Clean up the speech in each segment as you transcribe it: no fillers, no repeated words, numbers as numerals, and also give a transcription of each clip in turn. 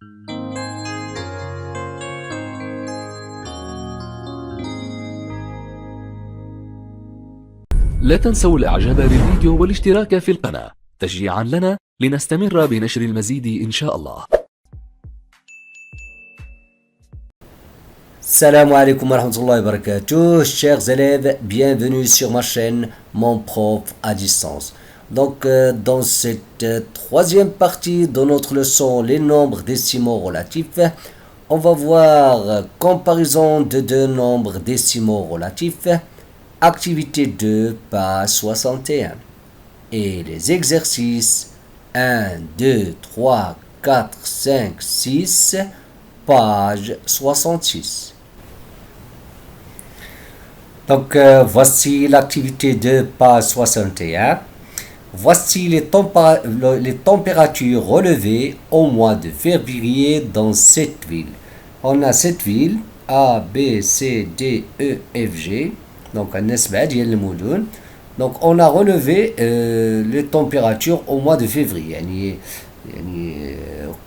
لا تنسوا الإعجاب بالفيديو والاشتراك في القناة تشجيعا لنا لنستمر بنشر المزيد إن شاء الله. Salam alaikum wa rahmatullahi wa barakatuh, chers élèves, bienvenue sur ma chaîne Mon Prof à distance. Donc dans cette troisième partie de notre leçon les nombres décimaux relatifs, on va voir comparaison de deux nombres décimaux relatifs, activité 2 page 61 et les exercices 1, 2, 3, 4, 5, 6 page 66. Donc voici l'activité de page 61. Voici les températures relevées au mois de février dans cette ville. On a cette ville A, B, C, D, E, F, G. Donc on a relevé les températures au mois de février. يعني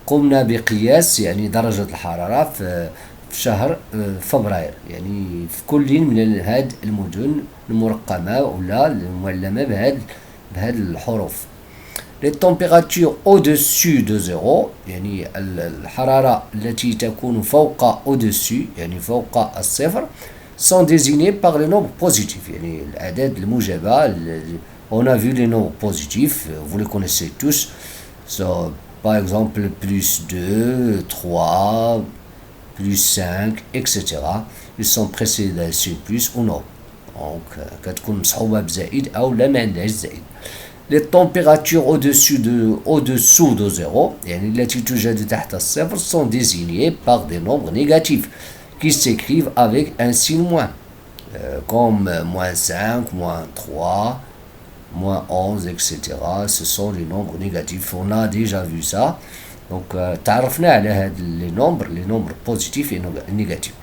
قمنا بقياس يعني درجة الحرارة في شهر فبراير، يعني في كل من هاد المدن المرقمة ولا المعلمة بهاد الحروف. Les températures au-dessus de zéro، يعني الحرارة التي تكون فوق au-dessus يعني فوق الصفر sont désignées par les nombres positifs، يعني الأعداد الموجبة. On a vu les nombres positifs, vous les connaissez tous. So, par exemple, plus 2, 3, plus 5, etc. Ils sont précédés sur plus ou non. Donc, كتكون مصحوبة بزائد أو لا ما عندهاش زائد. Les températures au-dessous de zéro, يعني التي توجد تحت الصفر, sont désignées par des nombres négatifs qui s'écrivent avec un signe moins, comme moins 5, moins 3, moins 11, etc. Ce sont les nombres négatifs. On a déjà vu ça. Donc, تعرفنا على les nombres positifs et négatifs.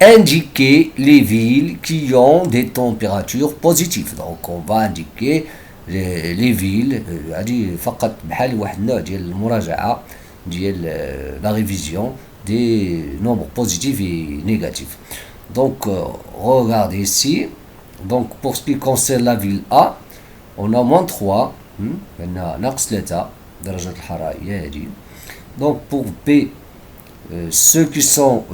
Indiquer les villes qui ont des températures positives. Donc, on va indiquer les villes. هذه فقط بحال واحد النوع ديال المراجعة ديال la révision des nombres positifs et négatifs. Donc, regardez ici. Donc, pour ce qui concerne la ville A, on a moins 3. عندنا ناقص 3 درجة الحرارة هي هذه. Donc, pour B, ceux qui sont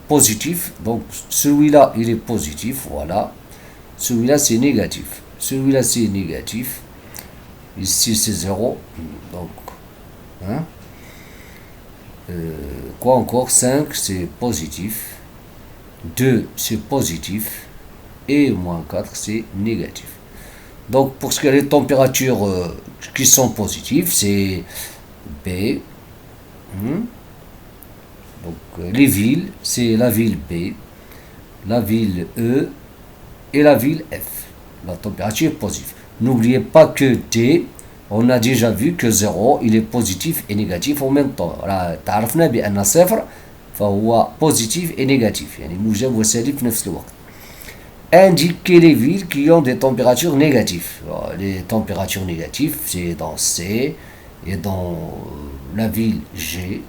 positifs, donc celui-là il est positif, voilà. Celui-là c'est négatif. Celui-là c'est négatif. Ici c'est 0. Donc, quoi encore? 5 c'est positif. 2 c'est positif. Et moins 4 c'est négatif. Donc pour ce qui est des températures qui sont positives, c'est B. Donc les villes, c'est la ville B, la ville E et la ville F. La température est positive. N'oubliez pas que D, on a déjà vu que 0 il est positif et négatif en même temps. تعرفنا بأن صفر فهو positif et négatif، يعني موجب وسالب في نفس الوقت. Indiquer les villes qui ont des températures négatives. Alors, les températures négatives, c'est dans C et dans la ville G.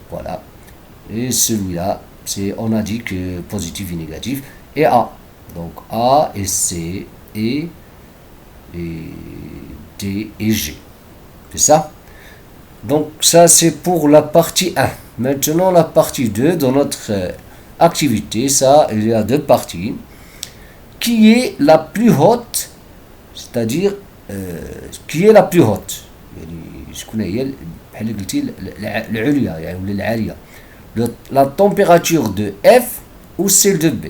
Voilà. Et celui-là, on a dit que positif et négatif. Et A. Donc A et C et D et G. C'est ça? Donc ça, c'est pour la partie 1. Maintenant, la partie 2 de notre activité. Ça, il y a deux parties. Qui est la plus haute, c'est-à-dire qui est la plus haute, يعني شكون هي بحال قلتي العليا يعني ولا العاليه. La température de F ou celle de B.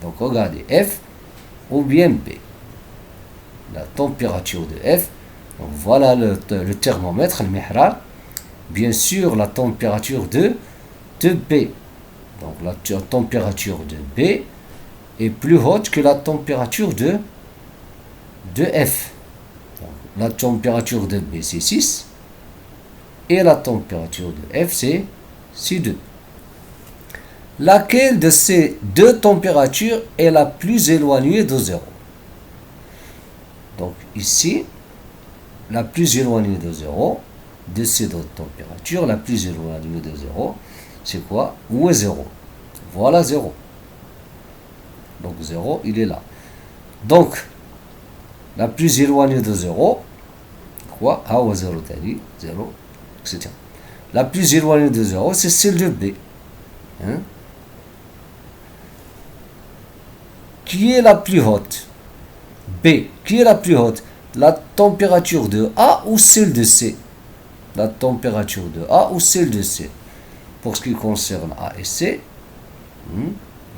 Donc regardez F ou bien B. La température de F. Donc voilà le thermomètre, le mihrar. Bien sûr la température de B. Donc la température de B est plus haute que la température de F. Donc, la température de B c'est 6 et la température de F c'est 2. Laquelle de ces deux températures est la plus éloignée de 0? Donc ici, la plus éloignée de 0, de ces deux températures, la plus éloignée de 0, c'est quoi? Où est 0? Voilà 0. Donc 0, il est là. Donc, la plus éloignée de 0, quoi? A ou 0 tali, 0, etc. La plus éloignée de 0, c'est celle de B. Hein? Qui est la plus haute? B. Qui est la plus haute? La température de A ou celle de C? La température de A ou celle de C? Pour ce qui concerne A et C,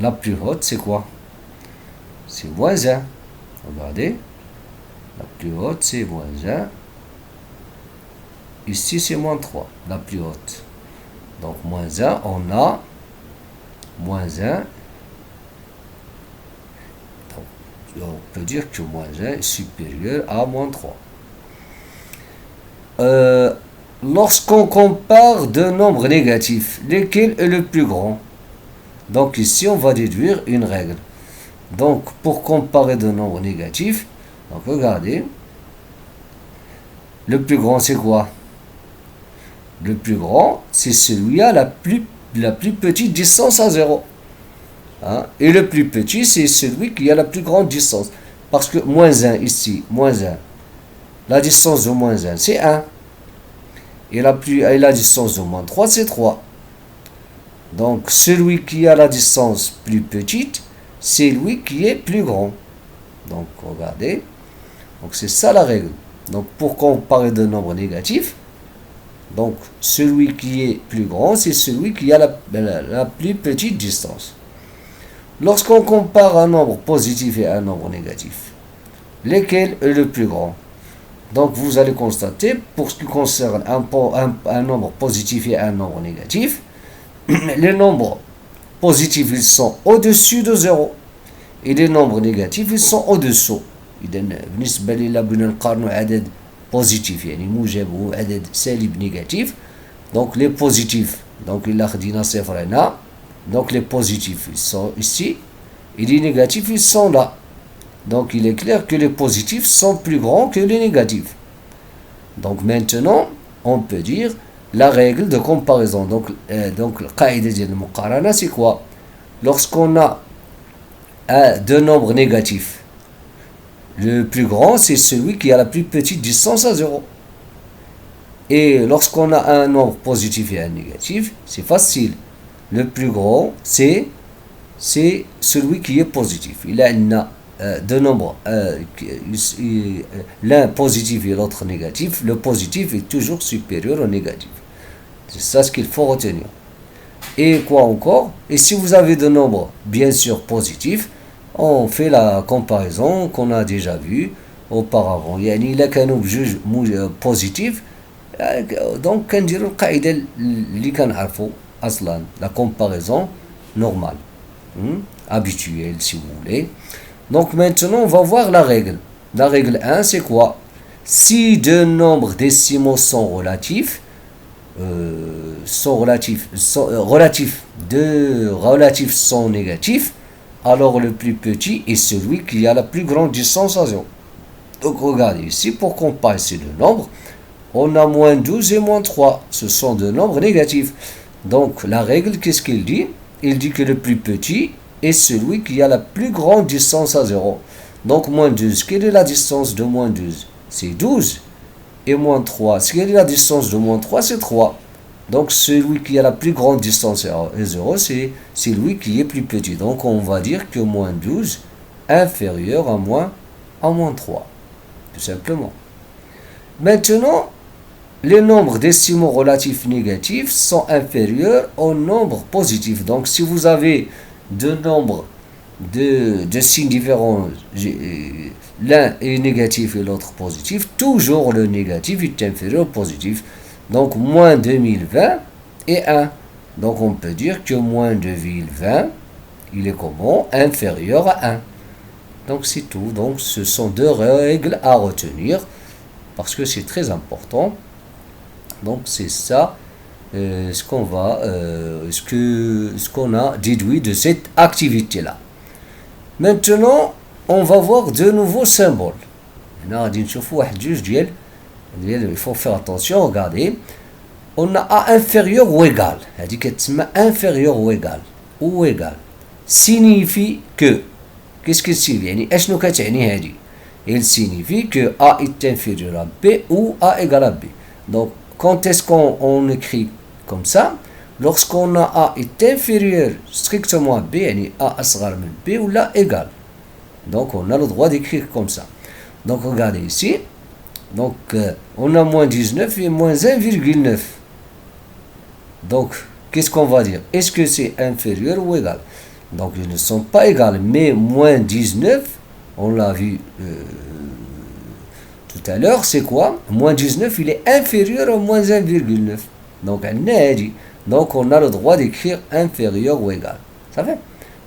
la plus haute, c'est quoi? C'est moins 1. Regardez. La plus haute, c'est moins 1. Ici, c'est moins 3. La plus haute. Donc, moins 1, on a moins 1. Donc, on peut dire que moins 1 est supérieur à moins 3. Lorsqu'on compare deux nombres négatifs, lequel est le plus grand? Donc ici, on va déduire une règle. Donc, pour comparer deux nombres négatifs, donc regardez, le plus grand, c'est quoi? Le plus grand, c'est celui à la plus petite distance à 0. Hein? Et le plus petit, c'est celui qui a la plus grande distance. Parce que moins 1 ici, moins 1, la distance de moins 1, c'est 1. Et la distance de moins 3, c'est 3. Donc, celui qui a la distance plus petite, c'est lui qui est plus grand. Donc, regardez. Donc, c'est ça la règle. Donc, pour comparer deux nombres négatifs, donc, celui qui est plus grand, c'est celui qui a la plus petite distance. Lorsqu'on compare un nombre positif et un nombre négatif, lequel est le plus grand? Donc, vous allez constater, pour ce qui concerne un nombre positif et un nombre négatif, les nombres positifs, ils sont au-dessus de 0. Et les nombres négatifs, ils sont au-dessous. إذا بالنسبة لنا بغينا نقارنوا عدد positif, يعني موجب وعدد سالب négatif. Donc, les positifs, donc il a خدينا صفر هنا. Donc, les positifs, ils sont ici. Et les négatifs, ils sont là. Donc, il est clair que les positifs sont plus grands que les négatifs. Donc, maintenant, on peut dire la règle de comparaison. Donc le qaïda ديال المقارنة, c'est quoi? Lorsqu'on a deux nombres négatifs, le plus grand, c'est celui qui a la plus petite distance à 0. Et lorsqu'on a un nombre positif et un négatif, c'est facile. Le plus grand, c'est celui qui est positif. Il a deux nombres, l'un positif et l'autre négatif. Le positif est toujours supérieur au négatif. C'est ça ce qu'il faut retenir. Et quoi encore? Et si vous avez deux nombres, bien sûr, positifs, on fait la comparaison qu'on a déjà vue auparavant. يعني إلا كانوا بجوج positifs, donc كنديروا القاعدة اللي كنعرفوا أصلا, la comparaison normale, habituelle si vous voulez. Donc maintenant, on va voir la règle. La règle 1, c'est quoi? Si deux nombres décimaux sont relatifs, deux relatifs sont négatifs, alors le plus petit est celui qui a la plus grande distance à 0. Donc regardez ici, pour comparer ces deux nombres, on a moins 12 et moins 3. Ce sont deux nombres négatifs. Donc la règle, qu'est-ce qu'il dit? Il dit que le plus petit est celui qui a la plus grande distance à 0. Donc moins 12, quelle est la distance de moins 12? C'est 12. Et moins 3, quelle est la distance de moins 3? C'est 3. Donc celui qui a la plus grande distance à 0, c'est lui qui est plus petit. Donc on va dire que moins 12 inférieur à moins 3. Tout simplement. Maintenant, les nombres décimaux relatifs négatifs sont inférieurs aux nombres positifs. Donc si vous avez deux nombres de signes différents, l'un est négatif et l'autre positif, toujours le négatif est inférieur au positif. Donc moins 2020 et 1. Donc on peut dire que moins 2020, il est comment? Inférieur à 1. Donc c'est tout. Donc ce sont deux règles à retenir parce que c'est très important. Donc c'est ça ce qu'on a déduit de cette activité-là. Maintenant, on va voir de nouveaux symboles. هنا غادي نشوفوا واحد جوج ديال Il faut faire attention, regardez. On a A inférieur ou égal. هذه كتسمى inférieur ou égal. Ou égal. Signifie que. Qu'est-ce que signifie يعني اشنو كتعني هذه؟ Il signifie que A est inférieur à B ou A égale à B. Donc, quand est-ce qu'on écrit comme ça? Lorsqu'on a A est inférieur strictement à B, يعني A أصغر من B ou là égal. Donc, on a le droit d'écrire comme ça. Donc, regardez ici. Donc, on a moins 19 et moins 1,9. Donc, qu'est-ce qu'on va dire? Est-ce que c'est inférieur ou égal? Donc, ils ne sont pas égales, mais moins 19, on l'a vu tout à l'heure, c'est quoi? Moins 19, il est inférieur à moins 1,9. Donc, on a le droit d'écrire inférieur ou égal. Ça fait?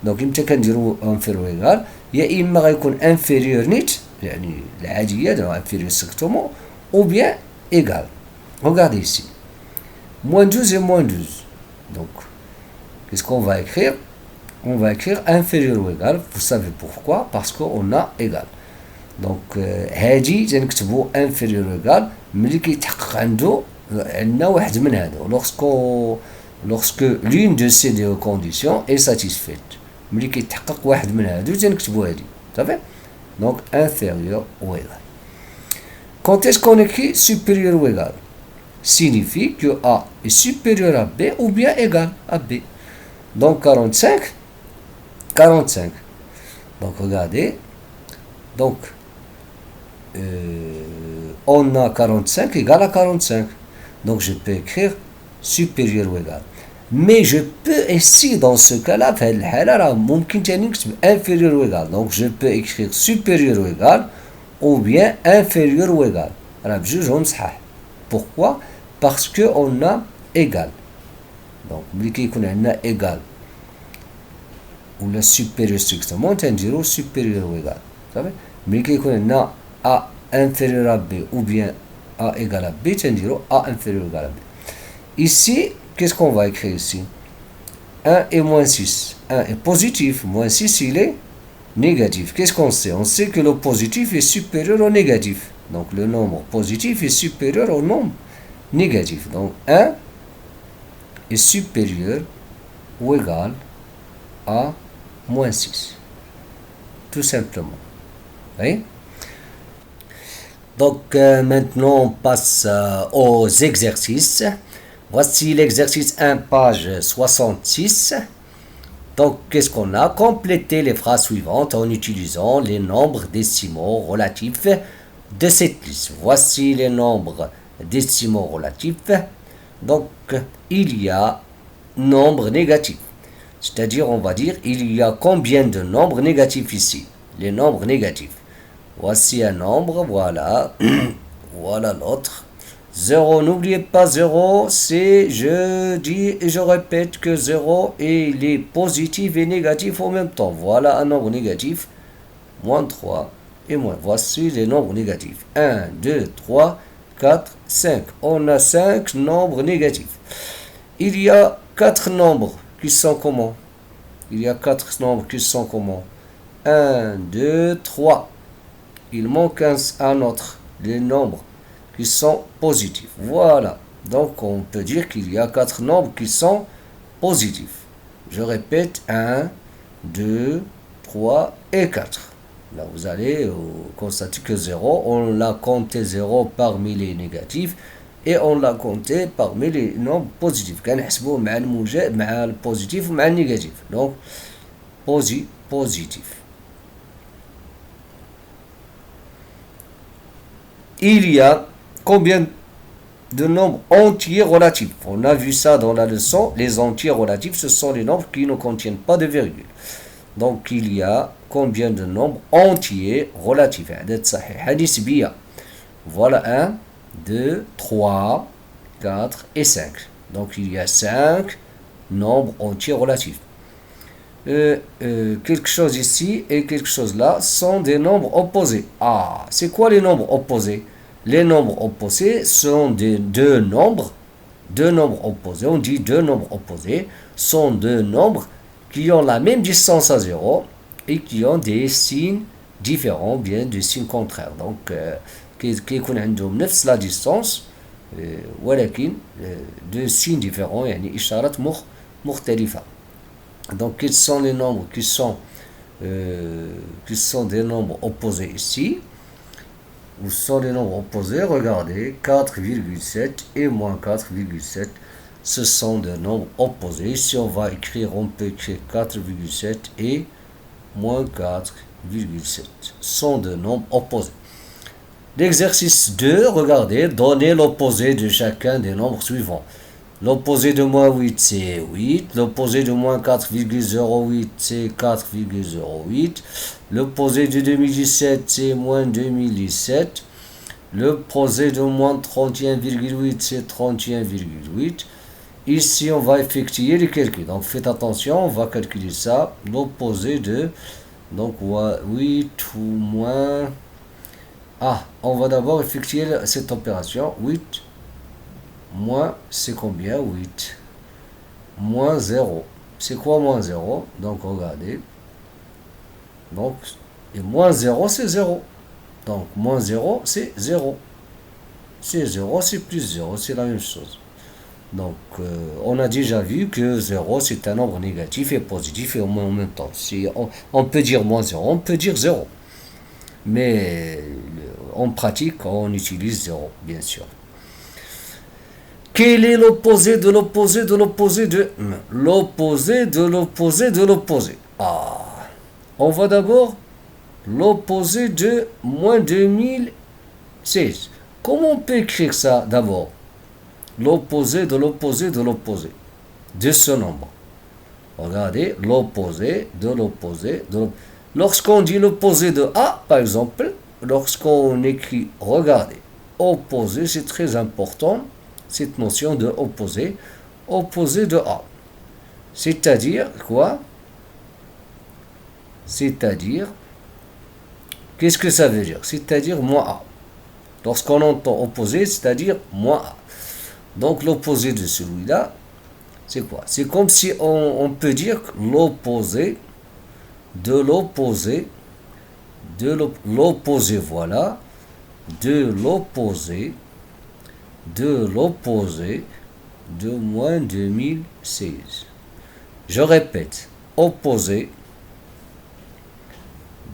Donc, إمتى كنديرو inférieur ou égal؟ يا إما غيكون inférieur net, يعني العادية دابا inférieur strictement, ou bien égal. Regardez ici. Moins 12 et moins 12. Donc, qu'est-ce qu'on va écrire? On va écrire inférieur ou égal. Vous savez pourquoi? Parce qu'on a égal. Donc, هادي تنكتبو inférieur ou égal ملي كيتحقق عندنا واحد من هادو. Lorsque l'une de ces deux conditions est satisfaite. ملي كيتحقق واحد من هادو تنكتبو هادي. صافي؟ Donc, inférieur ou égal. Quand est-ce qu'on écrit supérieur ou égal? Signifie que A est supérieur à B ou bien égal à B. Donc 45. Donc regardez. Donc on a 45 égale à 45. Donc je peux écrire supérieur ou égal. Mais je peux ici dans ce cas-là inférieur ou égal. Donc je peux écrire supérieur ou égal ou bien inférieur ou égal. Pourquoi? Parce qu'on a égal. Donc, on a égal. Ou la supérieur strictement, on supérieur ou égal. Vous savez? On a A inférieur à B ou bien A égal à B, on A inférieur ou égal à B. Ici, qu'est-ce qu'on va écrire ici? 1 et moins 6. 1 est positif, moins 6 il est négatif. Qu'est-ce qu'on sait? On sait que le positif est supérieur au négatif. Donc, le nombre positif est supérieur au nombre négatif. Donc 1 est supérieur ou égal à moins 6. Tout simplement. Oui? Donc maintenant on passe aux exercices. Voici l'exercice 1, page 66. Donc qu'est-ce qu'on a? Compléter les phrases suivantes en utilisant les nombres décimaux relatifs de cette liste. Voici les nombres décimaux relatifs. Donc, il y a nombre négatif. C'est-à-dire, on va dire, il y a combien de nombres négatifs ici? Les nombres négatifs. Voici un nombre, voilà. Voilà l'autre. 0, n'oubliez pas 0, c'est, je dis et je répète que 0 et il est positif et négatif en même temps. Voilà un nombre négatif. Moins 3 et moins. Voici les nombres négatifs. 1, 2, 3, 4, 5. On a 5 nombres négatifs. Il y a 4 nombres qui sont comment? Il y a 4 nombres qui sont comment? 1, 2, 3. Il manque un autre. Les nombres qui sont positifs. Voilà. Donc on peut dire qu'il y a 4 nombres qui sont positifs. Je répète. 1, 2, 3 et 4. Là, vous allez constater que 0, on l'a compté 0 parmi les négatifs et on l'a compté parmi les nombres positifs. كنحسبوه مع الموجب مع البوزيتيف ومع النيجاتيف. Donc positif. Il y a combien de nombres entiers relatifs? On a vu ça dans la leçon. Les entiers relatifs, ce sont les nombres qui ne contiennent pas de virgule. Donc il y a combien de nombres entiers relatifs? Voilà 1, 2, 3, 4 et 5. Donc il y a 5 nombres entiers relatifs. Quelque chose ici et quelque chose là sont des nombres opposés. Ah, c'est quoi les nombres opposés? Les nombres opposés sont deux nombres opposés. On dit deux nombres opposés sont deux nombres qui ont la même distance à 0 et qui ont des signes différents, bien des signes contraires. Donc, كيكون عندهم نفس لا ديستانس ولكن دو سين ديفيرون يعني إشارات مختلفة. Donc quels sont les nombres qui sont des nombres opposés ici? Où sont les nombres opposés? Regardez, 4,7 et moins 4,7, ce sont des nombres opposés. Si on va écrire, on peut écrire 4,7 et moins 4,7 sont des nombres opposés. L'exercice 2, regardez, donnez l'opposé de chacun des nombres suivants. L'opposé de moins 8, c'est 8. L'opposé de moins 4,08, c'est 4,08. L'opposé de 2017, c'est moins 2017. L'opposé de moins 31,8, c'est 31,8. Ici, on va effectuer les calculs. Donc, faites attention, on va calculer ça. L'opposé de, donc, 8 ou moins... Ah, on va d'abord effectuer cette opération. 8 moins, c'est combien? 8 moins 0. C'est quoi moins 0? Donc, regardez. Donc, et moins 0, c'est 0. Donc, moins 0, c'est 0. C'est 0, c'est plus 0, c'est la même chose. Donc, on a déjà vu que 0, c'est un nombre négatif et positif et en même temps. Si on peut dire moins 0, on peut dire 0. Mais en pratique, on utilise 0, bien sûr. Quel est l'opposé de l'opposé de l'opposé de... L'opposé de l'opposé de l'opposé. Ah, on va d'abord l'opposé de moins 2016. Comment on peut écrire ça d'abord? L'opposé de l'opposé de l'opposé de ce nombre. Regardez, l'opposé de l'opposé de l'opposé. Lorsqu'on dit l'opposé de A, par exemple, lorsqu'on écrit, regardez, opposé, c'est très important, cette notion de opposé, opposé de A. C'est-à-dire quoi? C'est-à-dire, qu'est-ce que ça veut dire? C'est-à-dire moins A. Lorsqu'on entend opposé, c'est-à-dire moins A. Donc l'opposé de celui-là, c'est quoi? C'est comme si on peut dire l'opposé de l'opposé, de l'opposé, voilà, de l'opposé de moins 2016. Je répète, opposé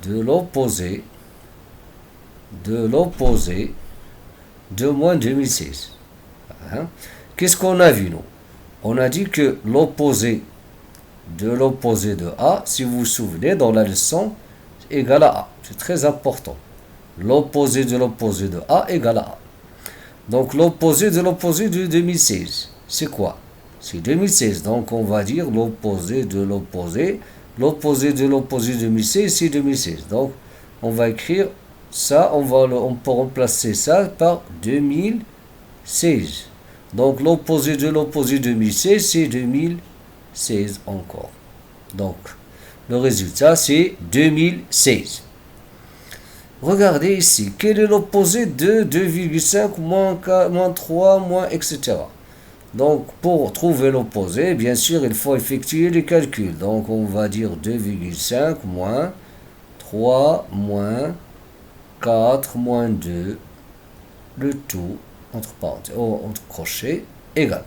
de l'opposé de moins 2016. Hein? Qu'est-ce qu'on a vu, nous? On a dit que l'opposé de l'opposé de A, si vous vous souvenez, dans la leçon, égale à A. C'est très important. L'opposé de l'opposé de A égale à A. Donc, l'opposé de l'opposé de 2016, c'est quoi? C'est 2016. Donc, on va dire l'opposé de l'opposé. L'opposé de l'opposé de 2016, c'est 2016. Donc, on va écrire ça, on peut remplacer ça par 2016. Donc, l'opposé de l'opposé de 2016, c'est 2016 encore. Donc, le résultat, c'est 2016. Regardez ici, quel est l'opposé de 2,5, moins 3, moins, etc. Donc, pour trouver l'opposé, bien sûr, il faut effectuer les calculs. Donc, on va dire 2,5 moins 3 moins 4 moins 2, le tout, entre parenthèses, entre crochets, égal.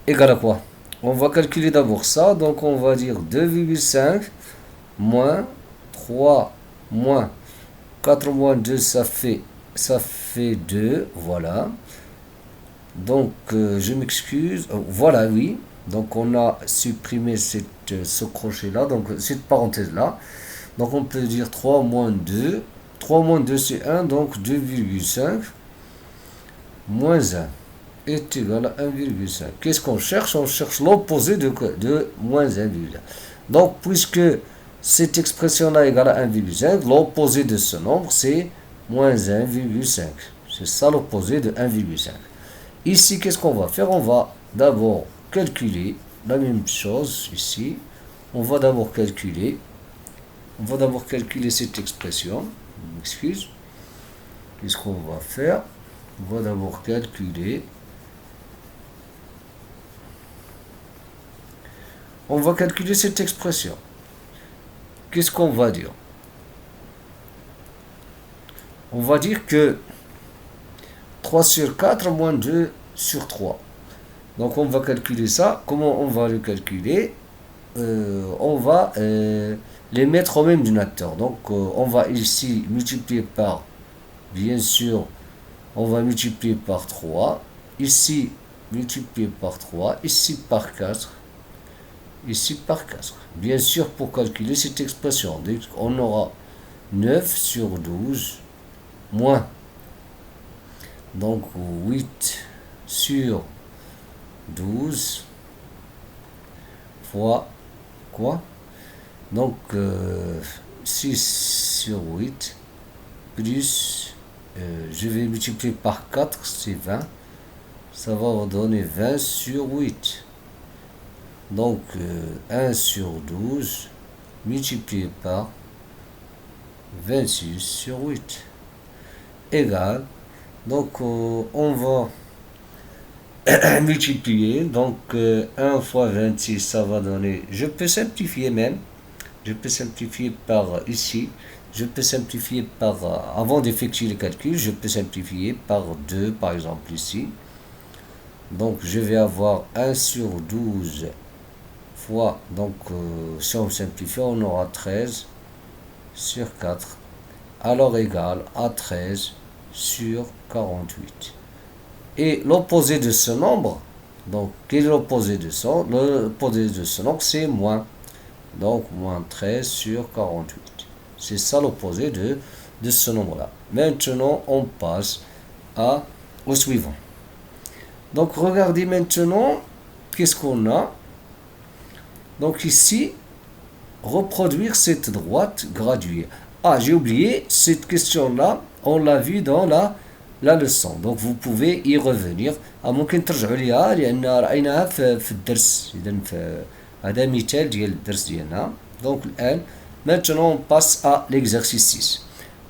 Égal à quoi? On va calculer d'abord ça. Donc, on va dire 2,5 moins 3 moins 4 moins 2, ça fait 2, voilà. Donc, je m'excuse. Voilà, oui. Donc, on a supprimé ce crochet-là, donc cette parenthèse-là. Donc, on peut dire 3 moins 2. 3 moins 2, c'est 1, donc 2,5 moins 1 est égal à 1,5. Qu'est-ce qu'on cherche? On cherche l'opposé de moins 1,5. Donc, puisque cette expression-là est égale à 1,5, l'opposé de ce nombre, c'est moins 1,5. C'est ça l'opposé de 1,5. Ici, qu'est-ce qu'on va faire? On va d'abord calculer la même chose ici. On va d'abord calculer cette expression. Je m'excuse. Qu'est-ce qu'on va faire? On va d'abord calculer. On va calculer cette expression. Qu'est-ce qu'on va dire? on va dire que 3 sur 4 moins 2 sur 3. Donc on va calculer ça. Comment on va le calculer? On va les mettre au même dénominateur. Donc on va ici multiplier par, bien sûr, on va multiplier par 3. Ici, multiplier par 3. Ici par 4. Ici par 4. Bien sûr, pour calculer cette expression, on aura 9 sur 12 moins. Donc 8 sur 12 fois quoi? Donc 6 sur 8 plus, je vais multiplier par 4, c'est 20. Ça va donner 20 sur 8. Donc 1 sur 12 multiplié par 26 sur 8 égale, donc on va multiplier, donc 1 fois 26 ça va donner, je peux simplifier même, je peux simplifier par ici, je peux simplifier par, avant d'effectuer le calcul, je peux simplifier par 2 par exemple ici. Donc je vais avoir 1 sur 12 fois, donc si on simplifie, on aura 13 sur 4, alors égal à 13 sur 48. Et l'opposé de ce nombre, donc quel est l'opposé de ça? L'opposé de ce nombre, c'est moins. Donc moins 13 sur 48. C'est ça l'opposé de ce nombre-là. Maintenant, on passe au suivant. Donc regardez maintenant, qu'est-ce qu'on a? Donc ici, reproduire cette droite graduée. Ah, j'ai oublié, cette question-là, on l'a vu dans la leçon. Donc vous pouvez y revenir. ممكن ترجعوا ليها لأن رأيناها في الدرس. إذا هذا مثال ديال الدرس ديالنا. Donc الآن, maintenant on passe à l'exercice 6.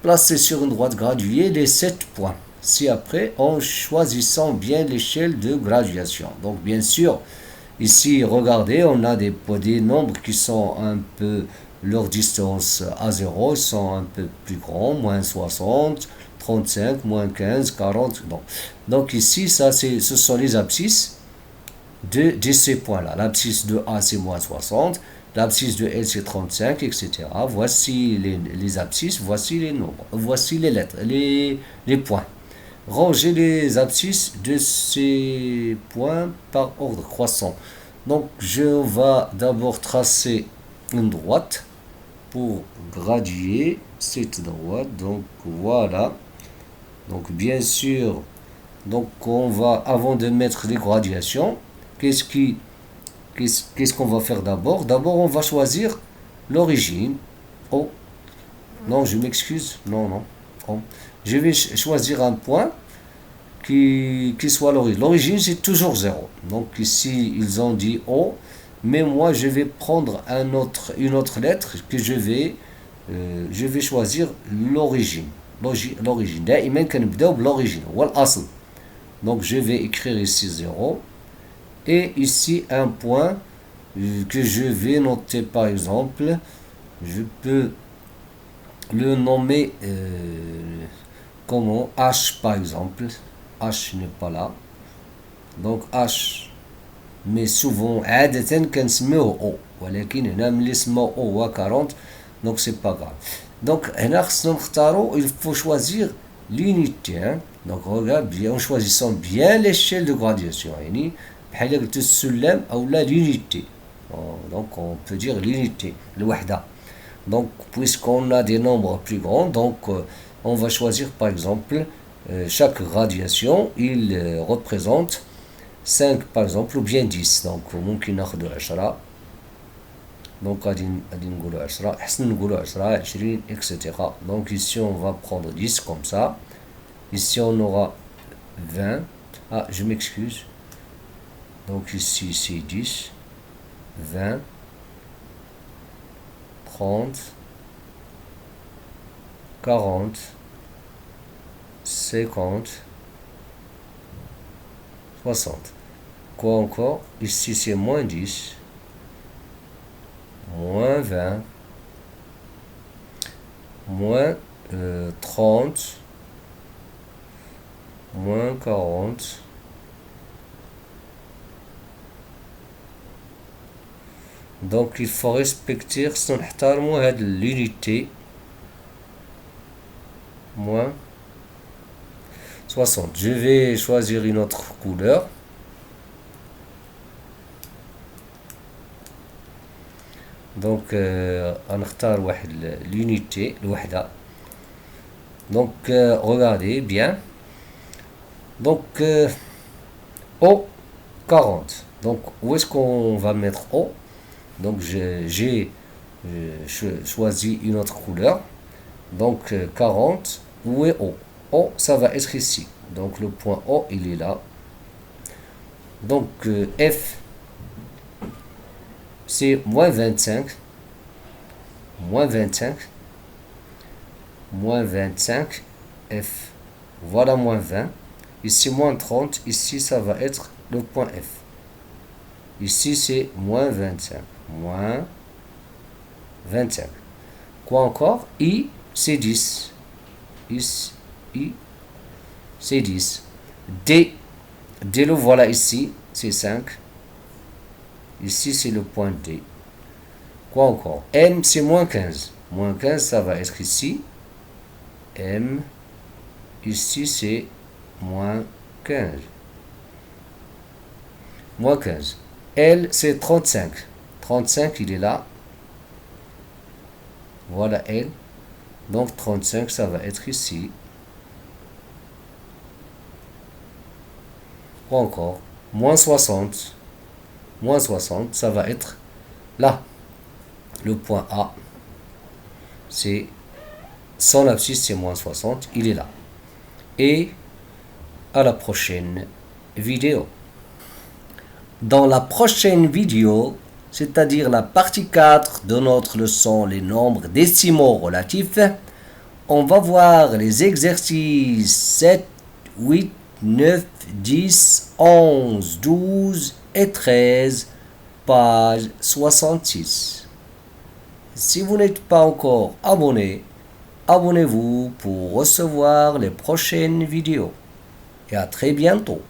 Placez sur une droite graduée les 7 points. Ci-après, en choisissant bien l'échelle de graduation. Donc bien sûr, ici, regardez, on a des nombres qui sont un peu, leur distance à 0, ils sont un peu plus grands, moins 60, 35, moins 15, 40. Donc ici, ça, ce sont les abscisses de ces points-là. L'abscisse de A, c'est moins 60, l'abscisse de L, c'est 35, etc. Voici les abscisses, voici les nombres, voici les lettres, les points. Rangez les abscisses de ces points par ordre croissant. Donc, je vais d'abord tracer une droite pour graduer cette droite. Donc, voilà. Donc, bien sûr, donc on va, avant de mettre les graduations, qu'est-ce qu'on va faire d'abord? D'abord, on va choisir l'origine. Oh, non, je m'excuse. Non. Oh. Je vais choisir un point qui soit l'origine. L'origine, c'est toujours 0. Donc ici, ils ont dit O, mais moi, je vais prendre une autre lettre que je vais choisir l'origine. L'origine. دائما كنبداو بالorigine. هو الأصل. Donc je vais écrire ici 0. Et ici, un point que je vais noter par exemple. Je peux le nommer comment? H par exemple. H n'est pas là. Donc H. Mais souvent, عادة كنسميوه O. ولكن هنا ملي سماو O هو 40. Donc c'est pas grave. Donc هنا خصنا نختارو, il faut choisir l'unité. Hein? Donc regarde bien, en choisissant bien l'échelle de graduation. يعني بحال قلت السلم أو l'unité. Donc on peut dire l'unité, الوحدة. Donc puisqu'on a des nombres plus grands, donc on va choisir par exemple chaque graduation, il représente 5 par exemple ou bien 10. Donc ممكن ناخذ 10. Donc غادي نقولوا 10, احسن نقولوا 10, 20, etc. Donc ici on va prendre 10 comme ça. Ici on aura 20. Ah, je m'excuse. Donc ici c'est 10, 20, 30, 40, 50, 60. Quoi encore? Ici c'est moins 10, moins 20, moins 30, moins 40. Donc il faut respecter l'unité. Moins 60. Je vais choisir une autre couleur. Donc هنختار l'unité الوحدة. Donc regardez bien. Donc O 40. Donc où est-ce qu'on va mettre O? Donc j'ai choisi une autre couleur. Donc 40, où est O? O, ça va être ici. Donc le point O, il est là. Donc F, c'est moins 25. Moins 25. Moins 25. F. Voilà moins 20. Ici moins 30. Ici, ça va être le point F. Ici, c'est moins 25. Moins 25. Quoi encore? I, c'est 10. I, c'est 10. D, le voilà ici, c'est 5. Ici, c'est le point D. Quoi encore? M, c'est moins 15. Moins 15, ça va être ici. M, ici, c'est moins 15. Moins 15. L, c'est 35. 35, il est là. Voilà L. Donc 35, ça va être ici. Ou encore, moins 60. Moins 60, ça va être là. Le point A, c'est son abscisse, c'est moins 60. Il est là. Et à la prochaine vidéo. Dans la prochaine vidéo, c'est-à-dire la partie 4 de notre leçon les nombres décimaux relatifs, on va voir les exercices 7, 8, 9, 10, 11, 12 et 13, page 66. Si vous n'êtes pas encore abonné, abonnez-vous pour recevoir les prochaines vidéos. Et à très bientôt.